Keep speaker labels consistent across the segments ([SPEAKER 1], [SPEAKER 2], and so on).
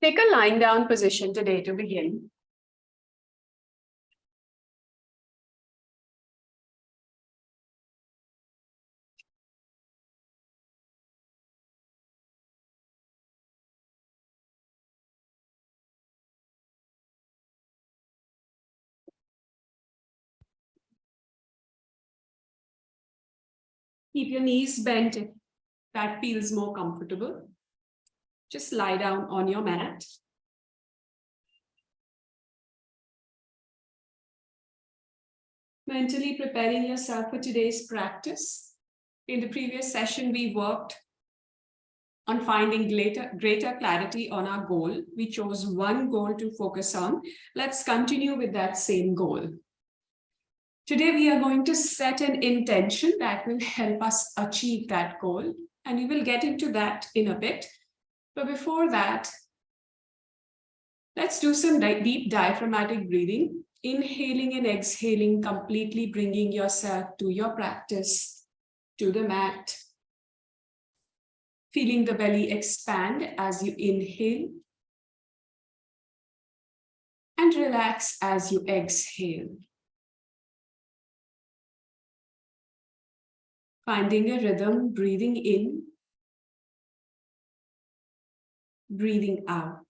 [SPEAKER 1] Take a lying down position today to begin. Keep your knees bent if that feels more comfortable. Just lie down on your mat. Mentally preparing yourself for today's practice. In the previous session, we worked on finding greater clarity on our goal. We chose one goal to focus on. Let's continue with that same goal. Today, we are going to set an intention that will help us achieve that goal, and we will get into that in a bit. But before that, let's do some deep diaphragmatic breathing, inhaling and exhaling, completely bringing yourself to your practice, to the mat. Feeling the belly expand as you inhale and relax as you exhale. Finding a rhythm, breathing in, breathing out.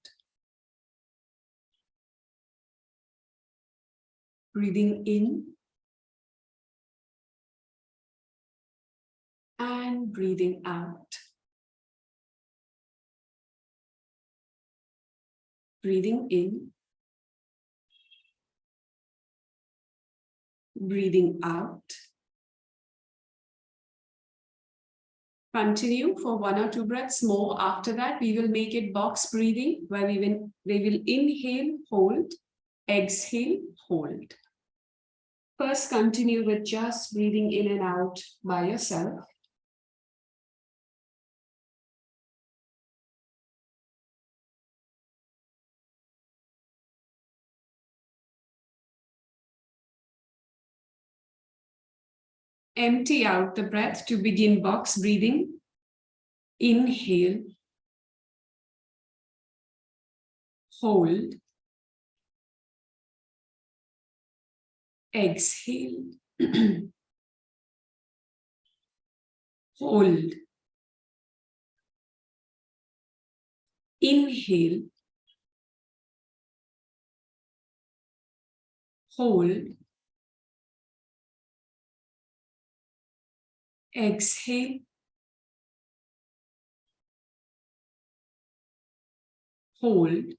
[SPEAKER 1] Breathing in and breathing out. Breathing in, breathing out. Continue for 1 or 2 breaths more. After that, we will make it box breathing, where we will inhale, hold, exhale, hold. First, continue with just breathing in and out by yourself. Empty out the breath to begin box breathing. Inhale, hold, exhale, hold, inhale, hold, exhale, hold,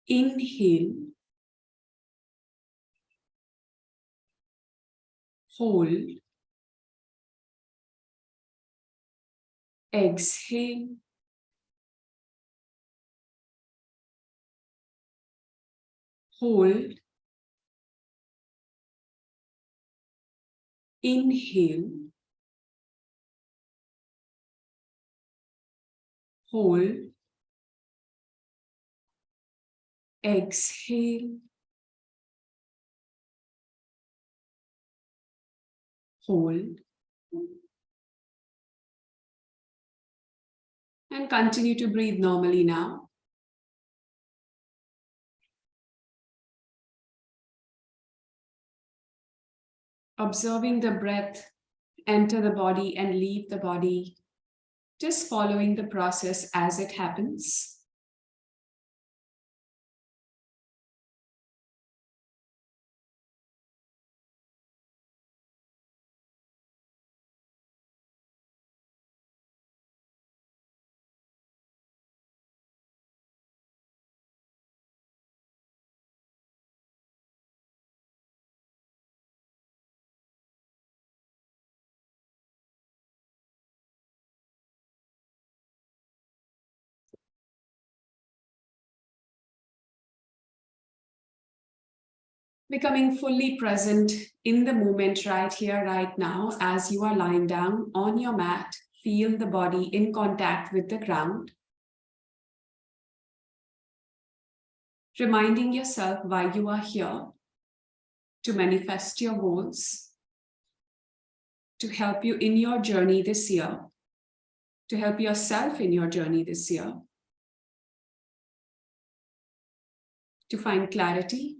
[SPEAKER 1] inhale, hold, exhale, hold, inhale, hold, exhale, hold, and continue to breathe normally now. Observing the breath enter the body and leave the body, just following the process as it happens. Becoming fully present in the moment right here, right now, as you are lying down on your mat. Feel the body in contact with the ground. Reminding yourself why you are here, to manifest your goals, to help you in your journey this year, to help yourself in your journey this year, to find clarity,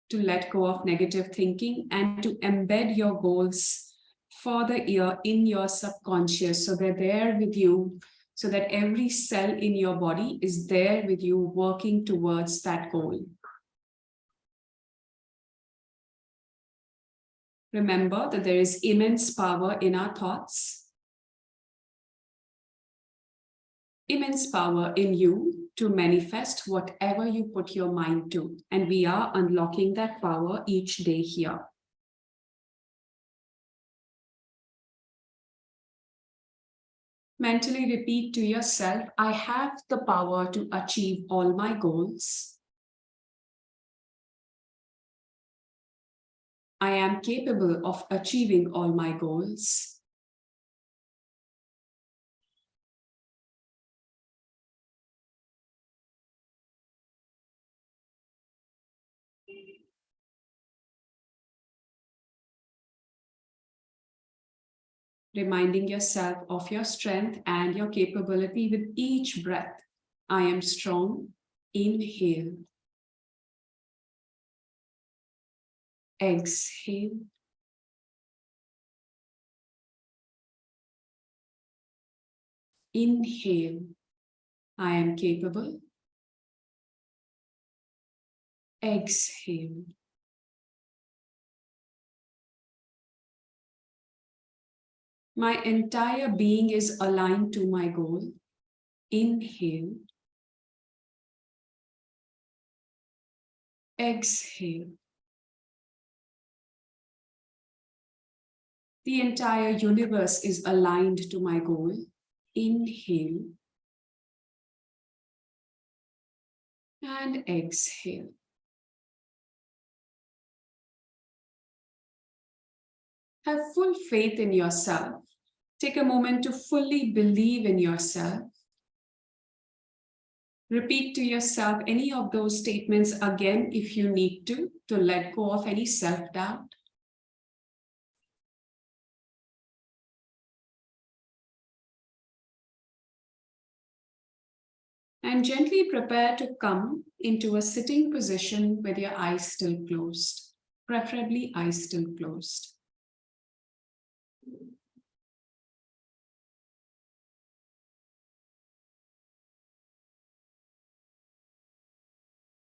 [SPEAKER 1] to let go of negative thinking, and to embed your goals for the year in your subconscious so they're there with you, so that every cell in your body is there with you working towards that goal. Remember that there is immense power in our thoughts, immense power in you to manifest whatever you put your mind to. And we are unlocking that power each day here. Mentally repeat to yourself, I have the power to achieve all my goals. I am capable of achieving all my goals. Reminding yourself of your strength and your capability with each breath. I am strong. Inhale. Exhale. Inhale. I am capable. Exhale. My entire being is aligned to my goal. Inhale. Exhale. The entire universe is aligned to my goal. Inhale. And exhale. Have full faith in yourself. Take a moment to fully believe in yourself. Repeat to yourself any of those statements again if you need to let go of any self-doubt. And gently prepare to come into a sitting position with your eyes still closed, preferably eyes still closed.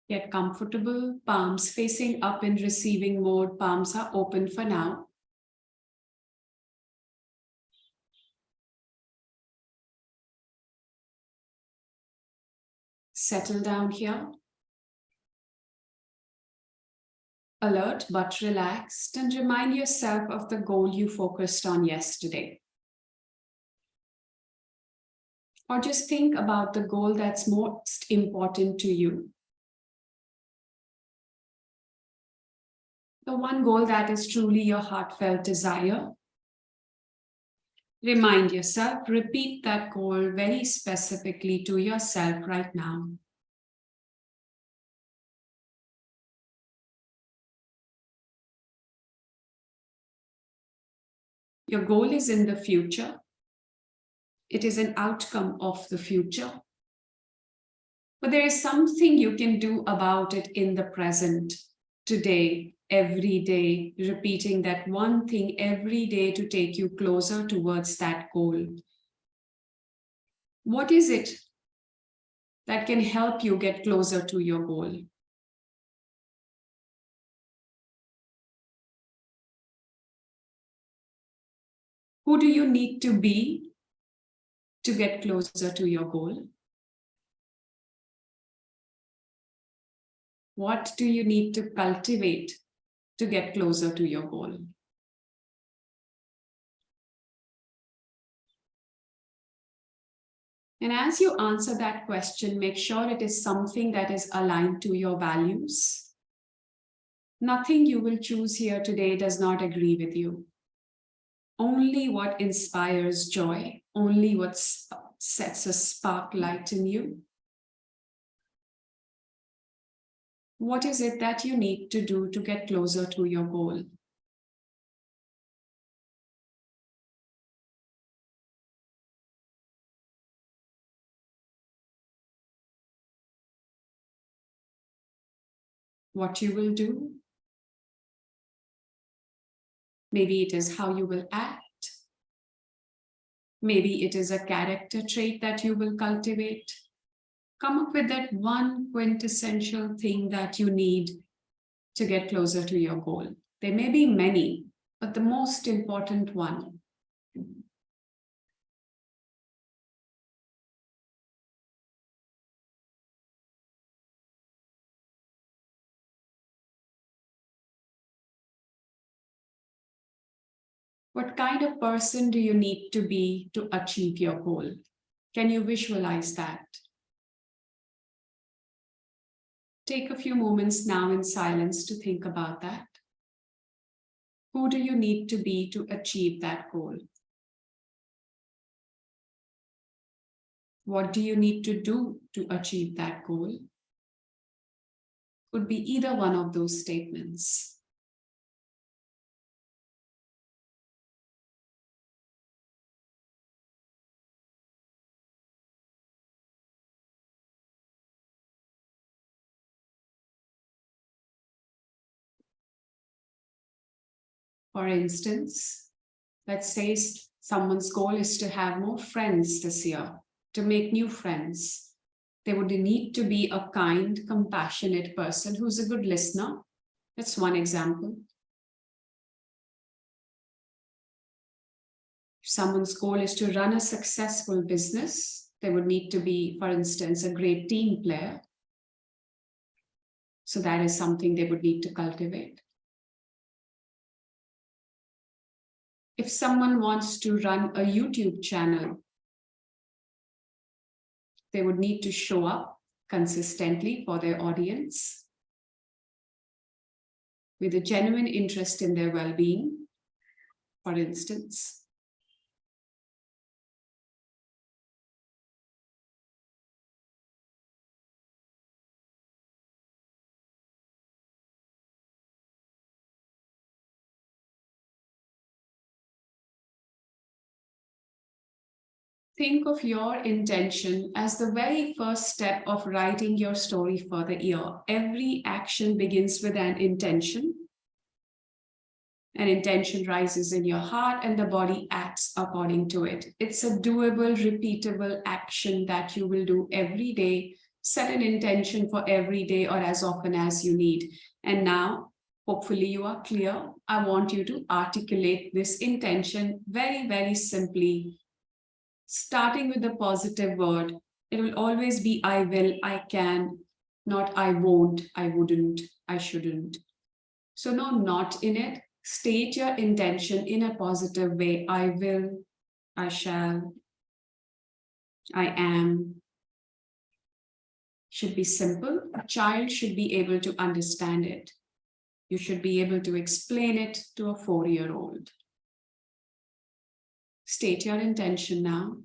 [SPEAKER 1] Get comfortable, palms facing up in receiving mode, palms are open for now. Settle down here. Alert but relaxed, and remind yourself of the goal you focused on yesterday. Or just think about the goal that's most important to you. The one goal that is truly your heartfelt desire. Remind yourself, repeat that goal very specifically to yourself right now. Your goal is in the future. It is an outcome of the future. But there is something you can do about it in the present, today, every day, repeating that one thing every day to take you closer towards that goal. What is it that can help you get closer to your goal? Who do you need to be to get closer to your goal? What do you need to cultivate to get closer to your goal? And as you answer that question, make sure it is something that is aligned to your values. Nothing you will choose here today does not agree with you. Only what inspires joy, only what sets a spark light in you. What is it that you need to do to get closer to your goal? what you will do. Maybe it is how you will act. Maybe it is a character trait that you will cultivate. Come up with that one quintessential thing that you need to get closer to your goal. There may be many, but the most important one. What kind of person do you need to be to achieve your goal? Can you visualize that? Take a few moments now in silence to think about that. Who do you need to be to achieve that goal? What do you need to do to achieve that goal? Could be either one of those statements. For instance, let's say someone's goal is to have more friends this year, to make new friends. They would need to be a kind, compassionate person who's a good listener. That's one example. If someone's goal is to run a successful business, they would need to be, for instance, a great team player. So that is something they would need to cultivate. If someone wants to run a YouTube channel, they would need to show up consistently for their audience with a genuine interest in their well-being, for instance. Think of your intention as the very first step of writing your story for the year. Every action begins with an intention. An intention rises in your heart and the body acts according to it. It's a doable, repeatable action that you will do every day. Set an intention for every day or as often as you need. And now, hopefully you are clear. I want you to articulate this intention very, very simply. Starting with the positive word, it will always be I will, I can, not I won't, I wouldn't, I shouldn't. So no not in it. State your intention in a positive way. I will, I shall, I am. Should be simple. A child should be able to understand it. You should be able to explain it to a 4-year-old. State your intention now.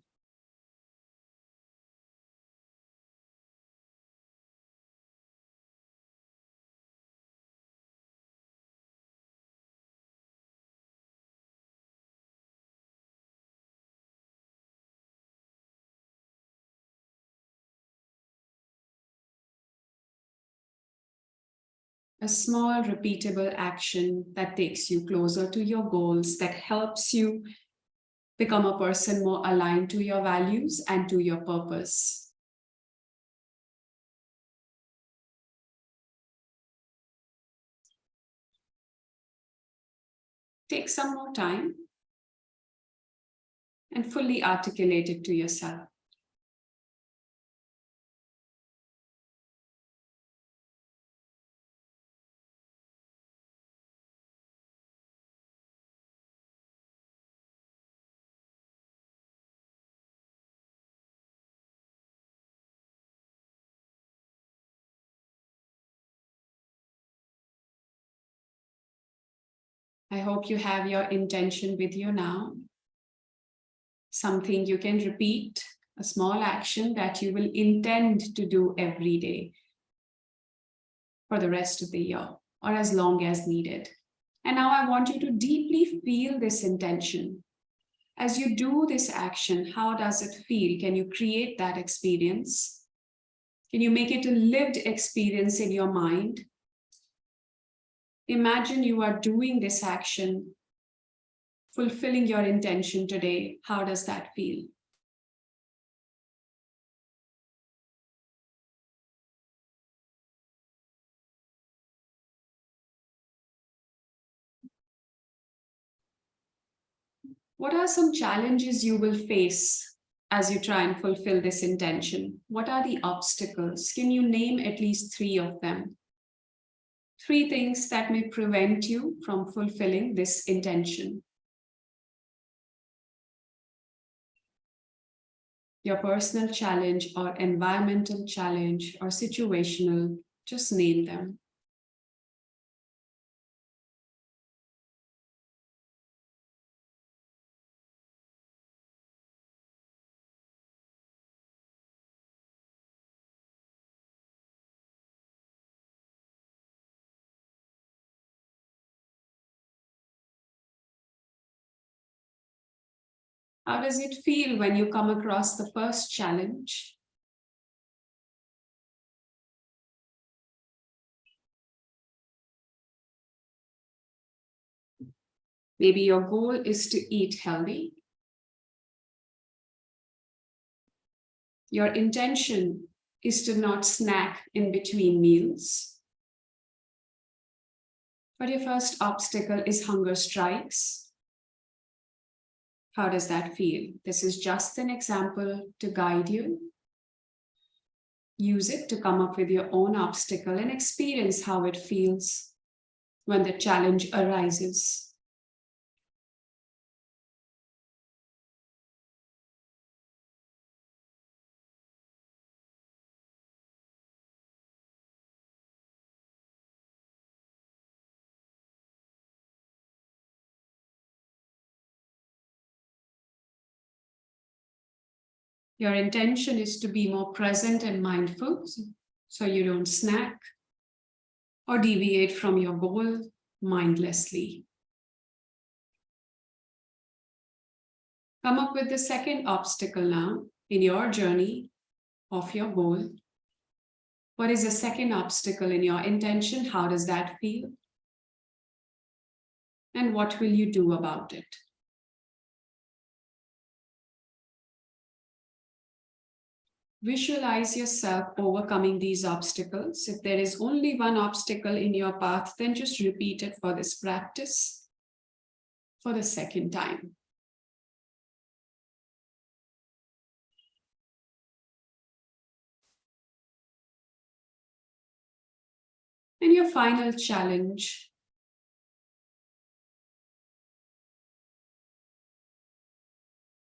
[SPEAKER 1] A small repeatable action that takes you closer to your goals, that helps you become a person more aligned to your values and to your purpose. Take some more time and fully articulate it to yourself. I hope you have your intention with you now. Something you can repeat, a small action that you will intend to do every day for the rest of the year or as long as needed. And now I want you to deeply feel this intention. As you do this action, how does it feel? Can you create that experience? Can you make it a lived experience in your mind? Imagine you are doing this action, fulfilling your intention today. How does that feel? What are some challenges you will face as you try and fulfill this intention? What are the obstacles? Can you name at least 3 of them? 3 things that may prevent you from fulfilling this intention. Your personal challenge or environmental challenge or situational, just name them. How does it feel when you come across the first challenge? Maybe your goal is to eat healthy. Your intention is to not snack in between meals. But your first obstacle is hunger strikes. How does that feel? This is just an example to guide you. Use it to come up with your own obstacle and experience how it feels when the challenge arises. Your intention is to be more present and mindful, so you don't snack or deviate from your goal mindlessly. Come up with the second obstacle now in your journey of your goal. What is the second obstacle in your intention? How does that feel? And what will you do about it? Visualize yourself overcoming these obstacles. If there is only one obstacle in your path, then just repeat it for this practice for the second time. And your final challenge.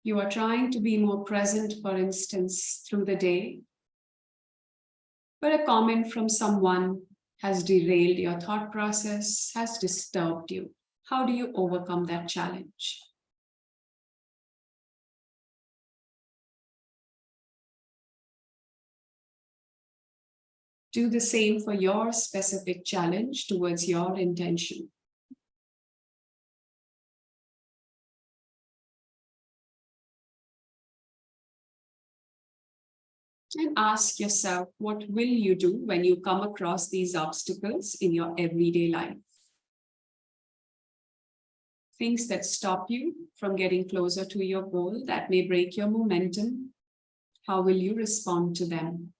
[SPEAKER 1] You are trying to be more present, for instance, through the day, but a comment from someone has derailed your thought process, has disturbed you. How do you overcome that challenge? Do the same for your specific challenge towards your intention. And ask yourself, what will you do when you come across these obstacles in your everyday life? Things that stop you from getting closer to your goal, that may break your momentum. How will you respond to them?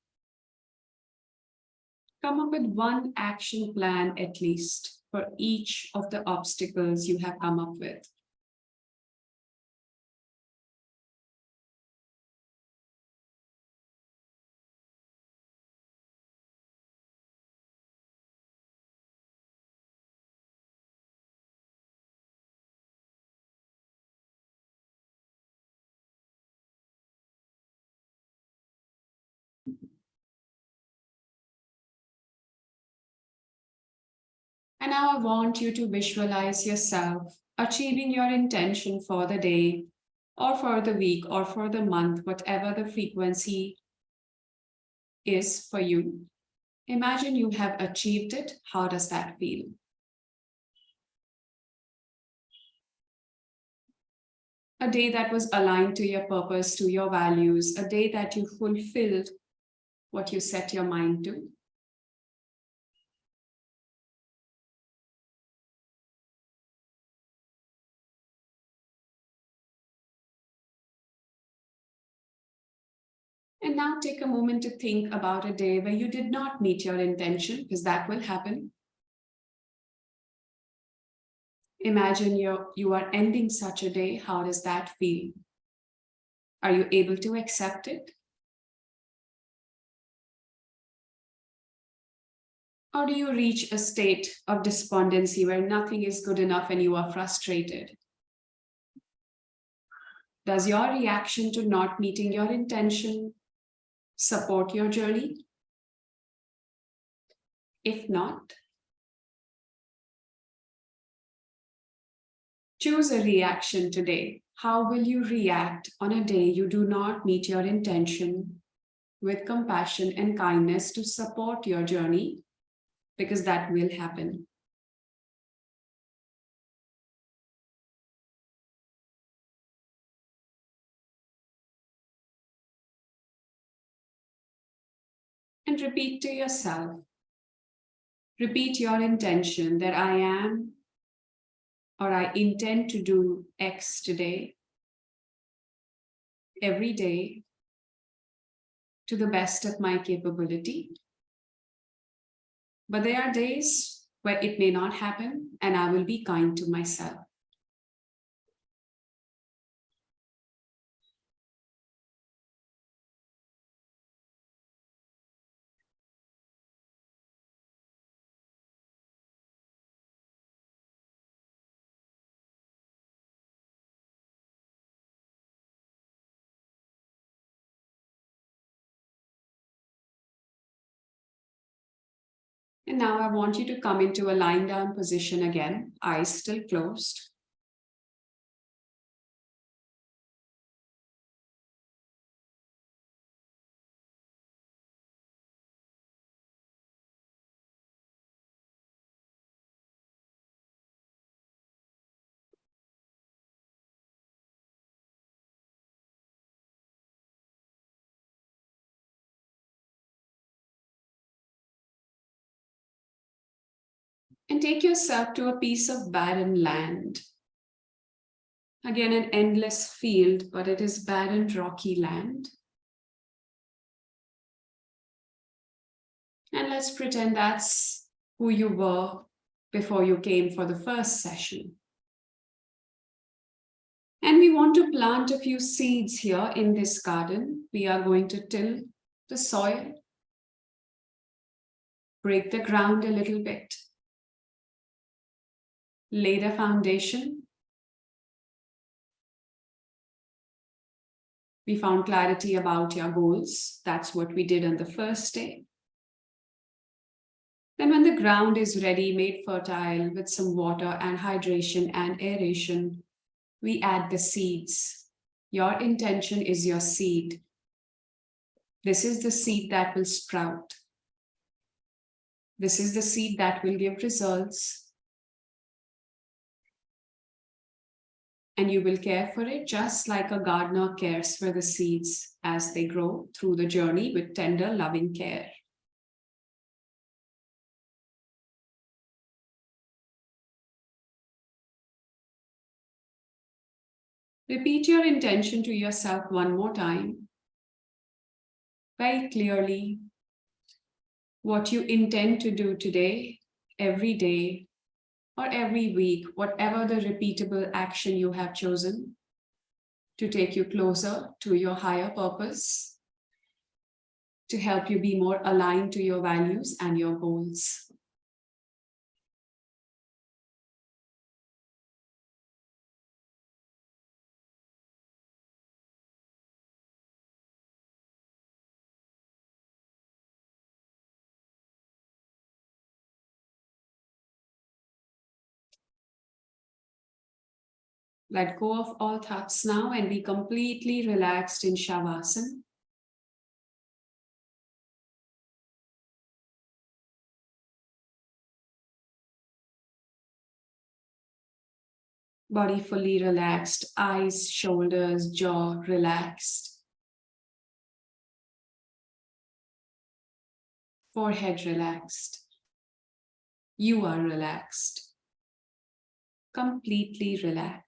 [SPEAKER 1] Come up with one action plan at least for each of the obstacles you have come up with. And now I want you to visualize yourself achieving your intention for the day or for the week or for the month, whatever the frequency is for you. Imagine you have achieved it. How does that feel? A day that was aligned to your purpose, to your values, a day that you fulfilled what you set your mind to. And now take a moment to think about a day where you did not meet your intention, because that will happen. Imagine you are ending such a day. How does that feel? Are you able to accept it? Or do you reach a state of despondency where nothing is good enough and you are frustrated? Does your reaction to not meeting your intention support your journey? If not, choose a reaction today. How will you react on a day you do not meet your intention with compassion and kindness to support your journey? Because that will happen. And repeat to yourself. Repeat your intention that I am or I intend to do X today, every day, to the best of my capability. But there are days where it may not happen, and I will be kind to myself. And now I want you to come into a lying down position again, eyes still closed. And take yourself to a piece of barren land. Again, an endless field, but it is barren, rocky land. And let's pretend that's who you were before you came for the first session. And we want to plant a few seeds here in this garden. We are going to till the soil, break the ground a little bit, lay the foundation. We found clarity about your goals. That's what we did on the first day. Then when the ground is ready, made fertile with some water and hydration and aeration, we add the seeds. Your intention is your seed. This is the seed that will sprout. This is the seed that will give results. And you will care for it just like a gardener cares for the seeds as they grow through the journey with tender, loving care. Repeat your intention to yourself one more time, very clearly, what you intend to do today, every day, or every week, whatever the repeatable action you have chosen to take you closer to your higher purpose, to help you be more aligned to your values and your goals. Let go of all thoughts now and be completely relaxed in Shavasana. Body fully relaxed, eyes, shoulders, jaw relaxed. Forehead relaxed. You are relaxed. Completely relaxed.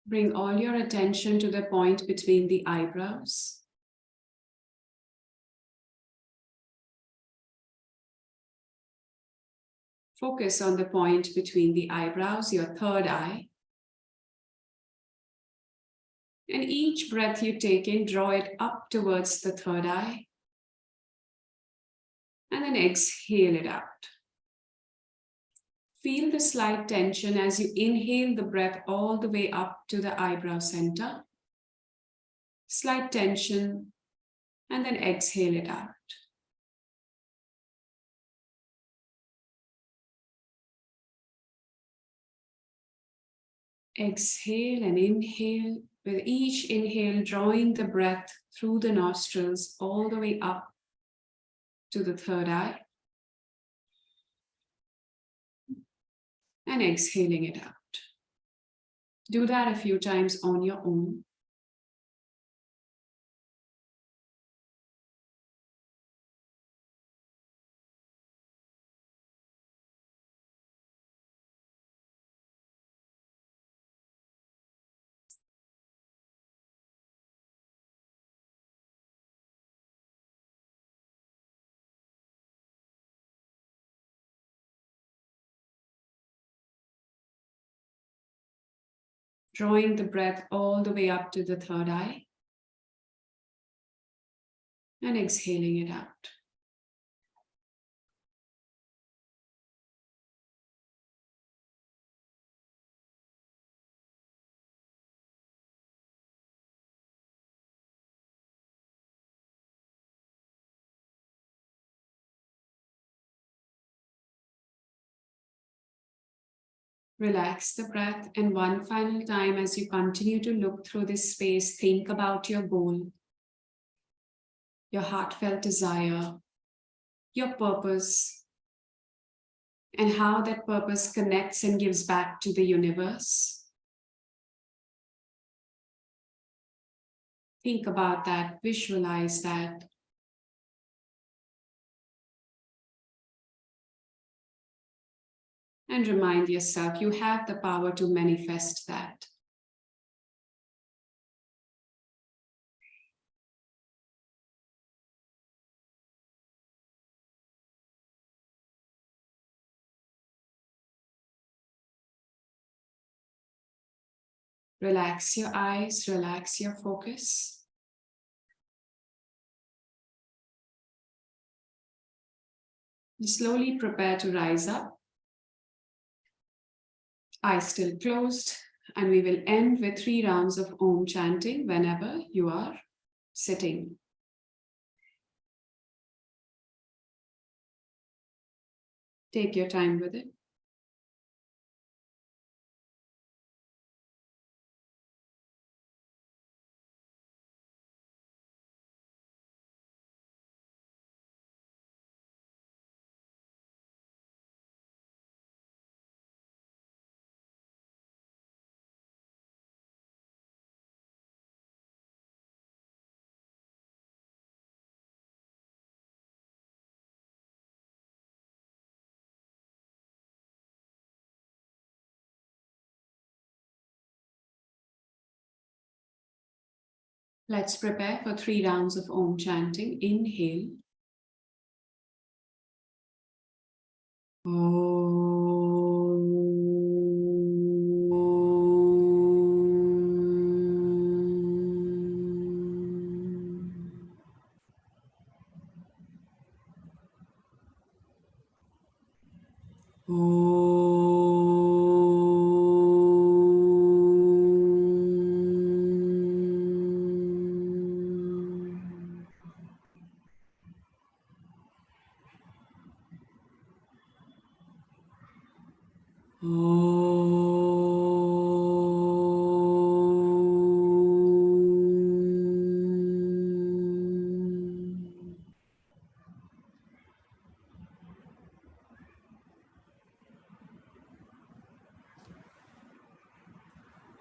[SPEAKER 1] Bring all your attention to the point between the eyebrows. Focus on the point between the eyebrows, your third eye. And each breath you take in, draw it up towards the third eye. And then exhale it out. Feel the slight tension as you inhale the breath all the way up to the eyebrow center. Slight tension, and then exhale it out. Exhale and inhale. With each inhale, drawing the breath through the nostrils all the way up to the third eye. And exhaling it out. Do that a few times on your own. Drawing the breath all the way up to the third eye. And exhaling it out. Relax the breath, and one final time as you continue to look through this space, think about your goal, your heartfelt desire, your purpose, and how that purpose connects and gives back to the universe. Think about that, visualize that. And remind yourself you have the power to manifest that. Relax your eyes, relax your focus. You slowly prepare to rise up. Eyes still closed, and we will end with 3 rounds of Om chanting whenever you are sitting. Take your time with it. Let's prepare for 3 rounds of Om chanting. Inhale.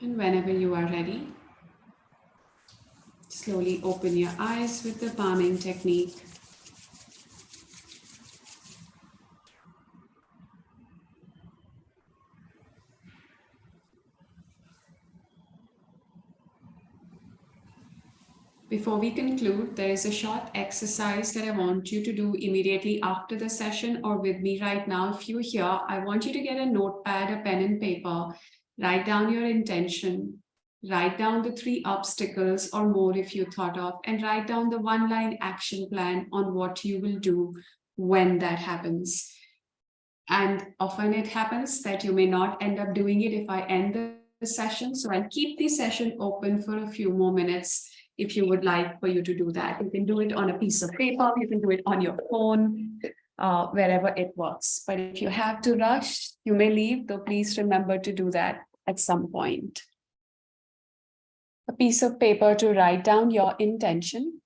[SPEAKER 1] And whenever you are ready, slowly open your eyes with the palming technique. Before we conclude, there is a short exercise that I want you to do immediately after the session or with me right now. If you're here, I want you to get a notepad, a pen and paper, write down your intention, write down the 3 obstacles or more if you thought of, and write down the 1-line action plan on what you will do when that happens. And often it happens that you may not end up doing it if I end the session. So I'll keep the session open for a few more minutes if you would like for you to do that. You can do it on a piece of paper, you can do it on your phone, wherever it works. But if you have to rush, you may leave, though please remember to do that at some point. A piece of paper to write down your intention.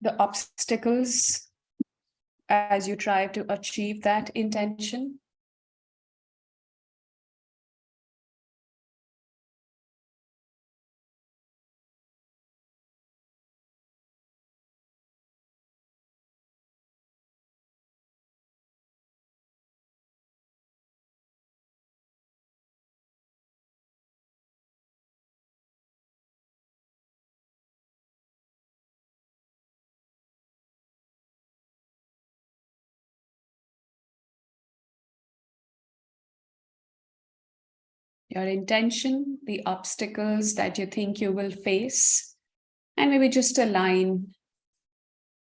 [SPEAKER 1] The obstacles as you try to achieve that intention. Your intention, the obstacles that you think you will face, and maybe just a line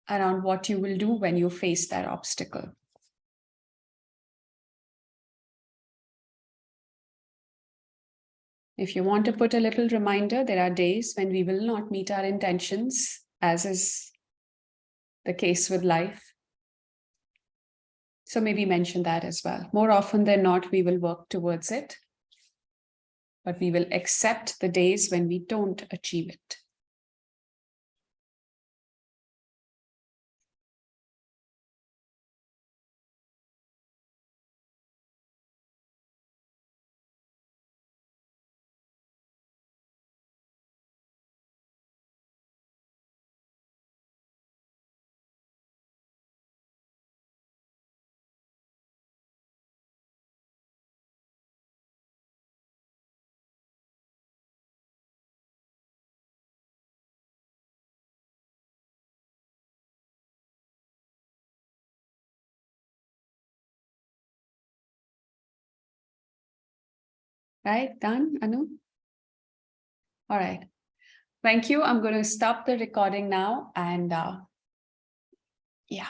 [SPEAKER 1] around what you will do when you face that obstacle. If you want to put a little reminder, there are days when we will not meet our intentions, as is the case with life. So maybe mention that as well. More often than not, we will work towards it, but we will accept the days when we don't achieve it. Right, done, Anu? All right. Thank you. I'm going to stop the recording now and yeah.